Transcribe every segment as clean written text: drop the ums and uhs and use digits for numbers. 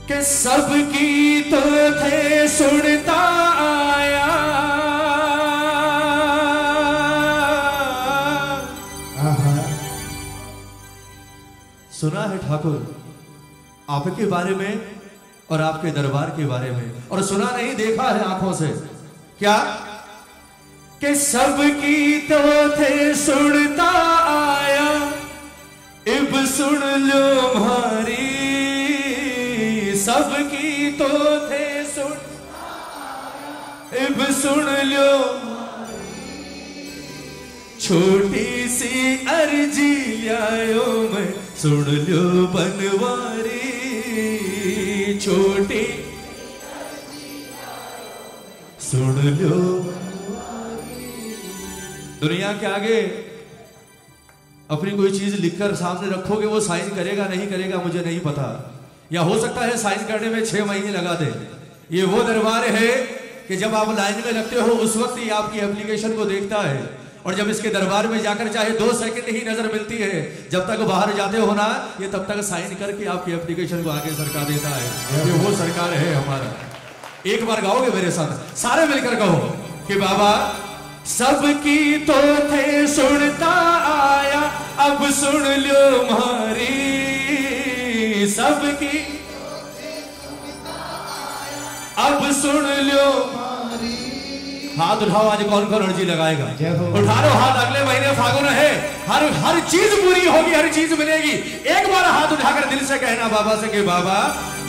कि सबकी तो थे सुनता आया। सुना है ठाकुर आपके बारे में और आपके दरबार के बारे में, और सुना नहीं देखा है आंखों से। क्या कि सबकी तो थे सुनता आया, इब सुन लो मारी। सबकी तो थे सुन, इब सुन लो छोटी सी अर्जी लायो मैं, सुन लो बनवारी। छोटी सुन लो। दुनिया के आगे अपनी कोई चीज लिखकर सामने रखोगे, वो साइन करेगा नहीं करेगा मुझे नहीं पता, या हो सकता है साइन करने में 6 महीने लगा दे। ये वो दरबार है कि जब आप लाइन में लगते हो उस वक्त ही आपकी एप्लीकेशन को देखता है, और जब इसके दरबार में जाकर चाहे 2 सेकंड ही नजर मिलती है, जब तक बाहर जाते हो ना ये तब तक साइन करके आपकी एप्लीकेशन को आगे सरका देता है। ये वो सरकार है हमारा। एक बार गाओगे मेरे साथ, सारे मिलकर कहो कि बाबा सबकी तो थे सुनता आया, अब सुन लो मारी। सबकी अब सुन लो मारी। हाथ उठाओ, आज कौन कौन अर्जी लगाएगा? उठा लो हाथ, अगले महीने फागुन है, हर चीज पूरी होगी, हर चीज मिलेगी। एक बार हाथ उठाकर दिल से कहना बाबा से कि बाबा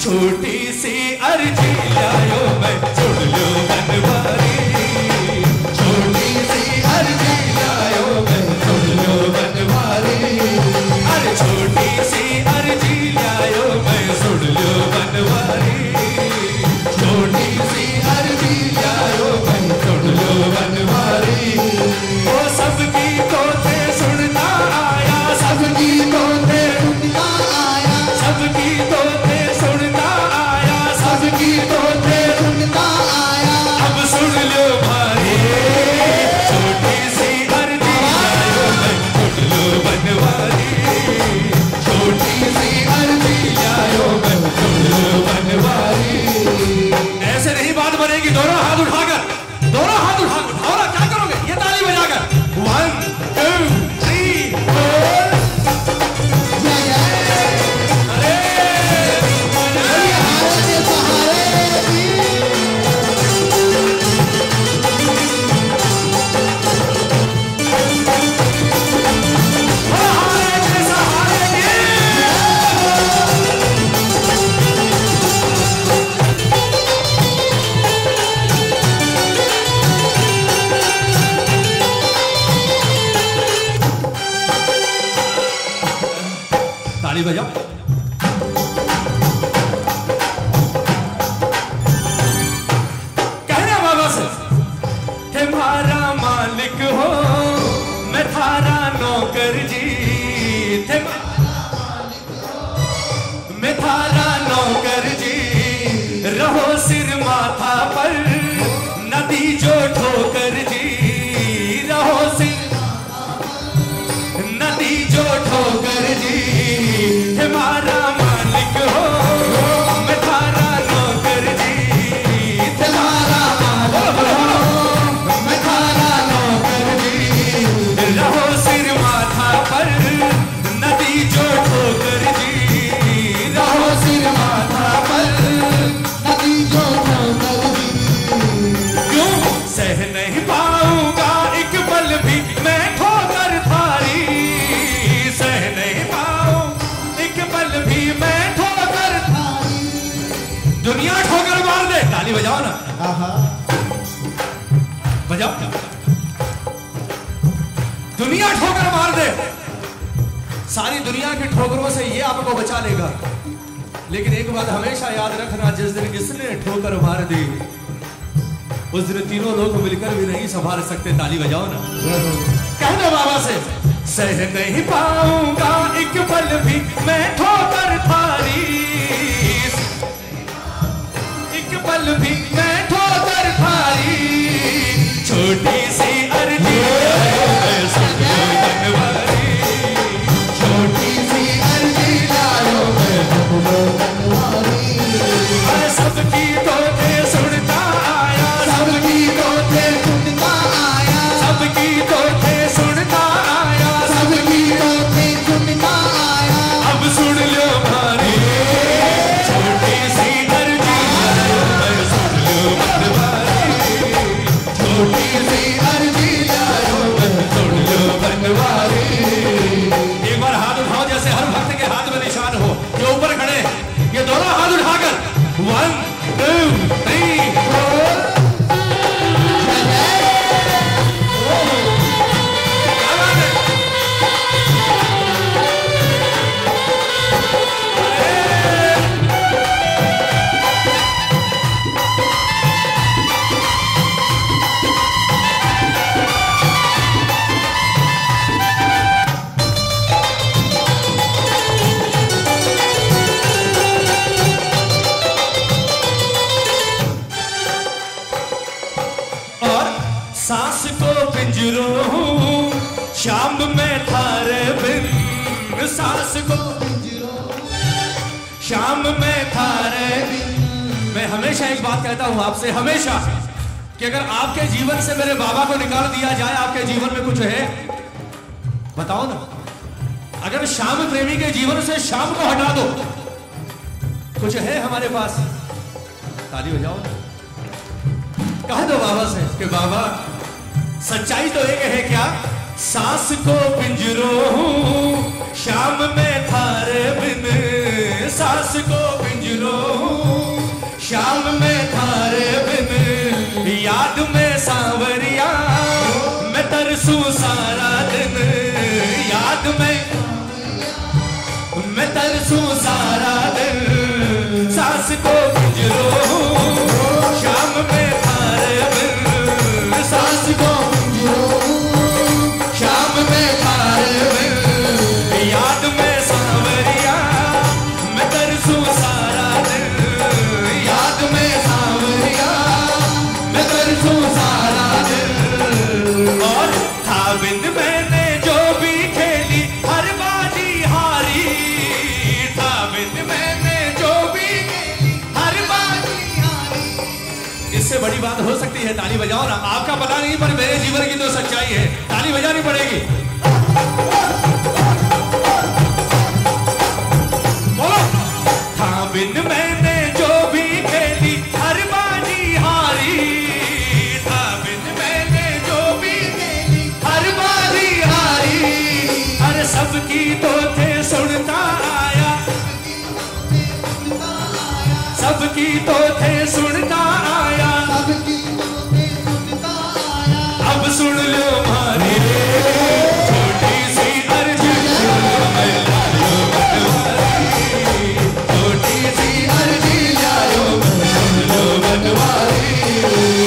छोटी सी अर्जी लायो मैं, सुन लो बनवारी। छोटी सी अर्जी लायो मैं, सुन लो बनवारी। अरे छोटी सी अर्जी लायो मैं, सुन लो बनवारी। छोटी सी अर्जी लायो मैं, सुन लो बनवारी। वो सबकी तो थे सुनता आया, सबकी तो थे सुनता आया, सबकी तो थे सुनता आया, सबकी तो थे सुनता आया। अब सुन लो भाई छोटी सी अर्जी लायो मैं, सुन लो बनवारी। छोटी सी अर्जी लायो मैं, सुन लो बनवारी। ऐसे नहीं बात बनेगी। दोनों हाथ उठाकर, दोनों हाथ उठाकर उठाओ ना, क्या करोगे? ये ताली बजाकर 1 2 3 4। ताली बजाओ। कहना बाबा से तुम्हारा मालिक हो मैं थारा नौकर जी, मैं थारा नौकर जी। रहो सिर माथा पर नदी जो ठोकर जी, रहो सिर नदी जो ठोकर जी। तुम्हारा मालिक हो मैं थारा नौकर जी, तुम्हारा मालिक हो मैं थारा नौकर जी। रहो सिर माथा पर नदी जो ठोकर जी, रहो सिर माथा पर नदी जो ठोकर जी। क्यों सह नहीं पाऊंगा एक पल भी मैं ठोकर थारी, सह नहीं पाऊं एक पल भी मैं ठोकर थारी। दुनिया ठोकर मार दे, ताली बजाओ ना, बजाओ। दुनिया ठोकर मार दे, सारी दुनिया की ठोकरों से ये आपको बचा लेगा। लेकिन एक बात हमेशा याद रखना, जिस दिन किसने ठोकर मार दी उस दिन तीनों लोग मिलकर भी नहीं संभाल सकते। ताली बजाओ ना, कहना बाबा से सह नहीं पाऊंगा एक पल भी मैं ठोकर थारी, एक पल भी मैं ठोकर थारी। छोटी सी अर्जी मैं सुन लो बनवारी, छोटी सी अर्जी लायो मैं सुन लो बनवारी। 1 2 3 4। सांस को पिंजरों हूँ शाम में थारे बिन, सांस को पिंजरों शाम में थारे बिन। मैं हमेशा एक बात कहता हूँ आपसे, हमेशा, कि अगर आपके जीवन से मेरे बाबा को निकाल दिया जाए, आपके जीवन में कुछ है? बताओ ना। अगर श्याम प्रेमी के जीवन से श्याम को हटा दो, कुछ है हमारे पास? ताली बजाओ, कह दो बाबा से कि बाबा सच्चाई तो एक है क्या? सांस को पिंजरों हूँ शाम में थारे बिन, सांस को पिंजरों हूँ शाम में थारे बिन। याद में सांवरिया मैं तरसूं सारा दिन, याद में मैं तरसूं सारा दिन। सांस को पिंजरों हूँ शाम में थारे बिन, सांस को शाम में थारे बिन। याद में सांवरिया मैं तरसूं सारा दिन, याद में सांवरिया मैं तरसूं सारा दिन। और था बिंद मैंने जो भी खेली हर बाजी हारी, था बिंद मैंने जो भी खेली हर बाजी हारी। इससे बड़ी बात हो सकती है? ताली बजाओ ना। आपका पता नहीं पर मेरे जीवन की तो सच्चाई है, ताली बजानी पड़ेगी। बोलो। था बिंद मैंने जो भी खेली हर बाजी हारी, था बिंद मैंने जो भी खेली हर बाजी हारी। अरे सबकी तो थे सुनता आया, सबकी तो थे सुनता आया, अब सुन लो मारी छोटी सी अर्जी, छोटी सी अर्जी लायो बनवारी।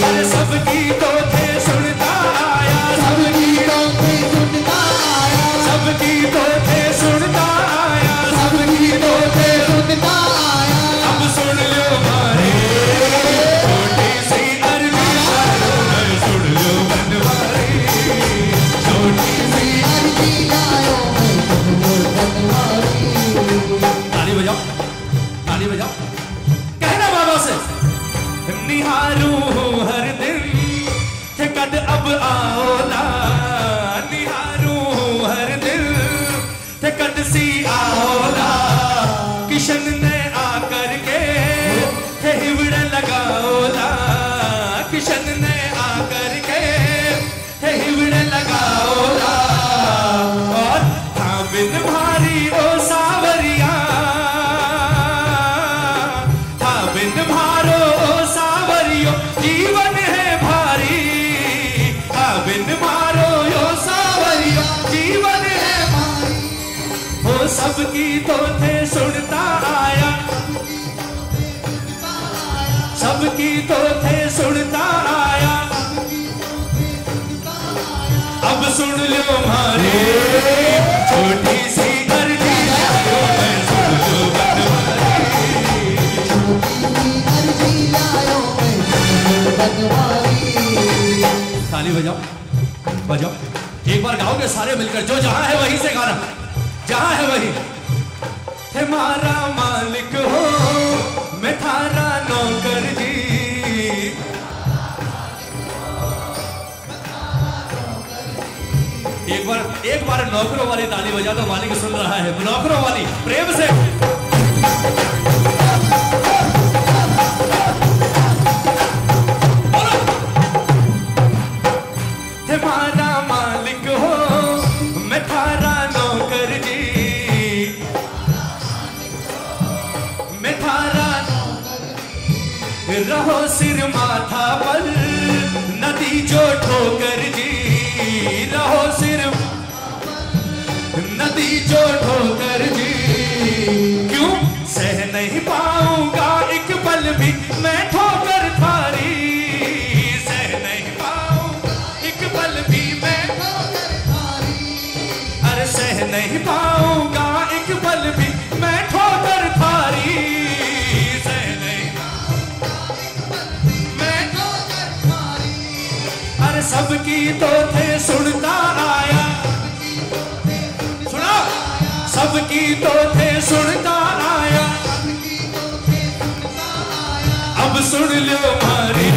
अरे सबकी तो थे सुनता आया, सबकी तो थे सुनता आया, सबकी तो थे सुनता आया, सबकी तो थे सुनता आया। अब सुन लो मारी छोटी सी अर्जी लायो, सुन लो बनवारी, छोटी सी अर्जी लायो बनवारी। ताली बजाओ, ताली बजाओ, कहना बाबा से। निहारूं हर दिन थे कद अब आओला, निहारूं हर दिन थे कद सी आओला। किशन ने आकर के थे हिवड़ लगाओला, किशन ने आकर के थे हिवड़ लगाओला। और था बिन भारी ओ सावरिया, था बिन भारो ओ सावरियो जीवन है भारी, था बिन भारो यो सावरियो जीवन है भारी। हो सबकी तो थे सुनता आया, सबकी तो थे सुनता आया। अब सुन लो मारे छोटी सी अर्जी लायो, मैं सुन लो बनवारी, छोटी सी अर्जी लायो, मैं सुन लो बनवारी। ताली बजाओ, बजाओ, एक बार गाओगे सारे मिलकर? जो जहां है वहीं से गाना, जहां है वहीं। थे मारा मालिक हो मैं थारा नौकर जी, एक बार नौकरों वाली ताली बजा दो, मालिक सुन रहा है। नौकरों वाली प्रेम से। तुम्हारा मालिक हो मैं थारा नौकर जी, मैं थारा रहो सिर माथा पर नदी जो ठोकर जी, रहो सिर नदी जो ठोकर जी। क्यों सह नहीं पाऊंगा एक पल भी मैं ठोकर थारी, सह नहीं पाऊंगा एक पल भी मैं ठोकर थारी। अरे सह नहीं पाऊंगा एक पल भी मैं ठोकर थारी, सह नहीं पाऊंगा एक पल भी मैं ठोकर थारी। अरे सबकी तो थे सुनता आया, सुना सबकी तो थे सुनता आया, अब सुन लो मारी।